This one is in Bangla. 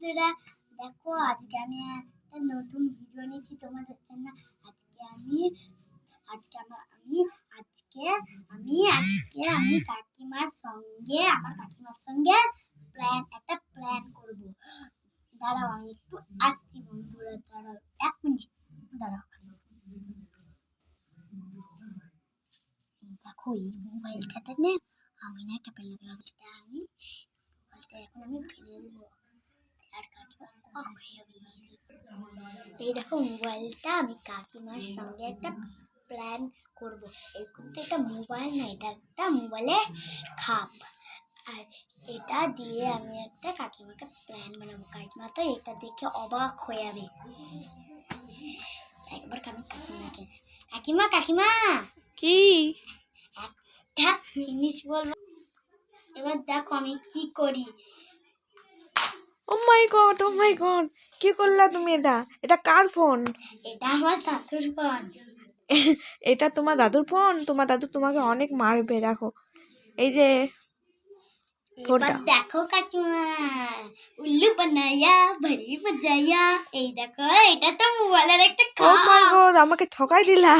বন্ধুরা দেখো আজকে আমি একটা নতুন ভিডিও নিয়েছি তোমাদের জন্য। আজকে আমি আজকে আমার আমি আজকে আমি আজকে আমি কাকিমার সঙ্গে একটা প্ল্যান করব। দাঁড়াও আমি একটু আসছি বন্ধুরা, দাঁড়াও 1 মিনিট দাঁড়াও। দেখো এই মোবাইলটা নে আমি না একটা প্ল্যান করব। আমি মোবাইলটা এখন আমি ফেলে দেবো। আর কাকিমা এই দেখো মোবাইলটা আমি কাকিমার সঙ্গে একটা প্ল্যান করব। এই কিন্তু একটা মোবাইল না, এটা একটা মোবাইলের খাপ। আর এটা দিয়ে আমি একটা কাকিমাকে প্ল্যান বানাবো। কাকিমা তো এটা দেখে অবাক হয়ে যাবে। একবার আমি কাকিমাকে কাকিমা কাকিমা কি একটা জিনিস বলবো, এবার দেখো আমি কি করি। ও মাই গড কি করলা তুমি? এটা কার ফোন? এটা আমার দাদুর ফোন। এটা তোমার দাদুর ফোন? তোমার দাদু তোমাকে অনেক মারবে। দেখো এই যে এবার দেখো কাকিমা, উল্লু বানায়া ভরি বাজায়া। এই দেখো এটা তো মোবাইলের একটা ও মাই গড আমাকে ঠকাই দিলা।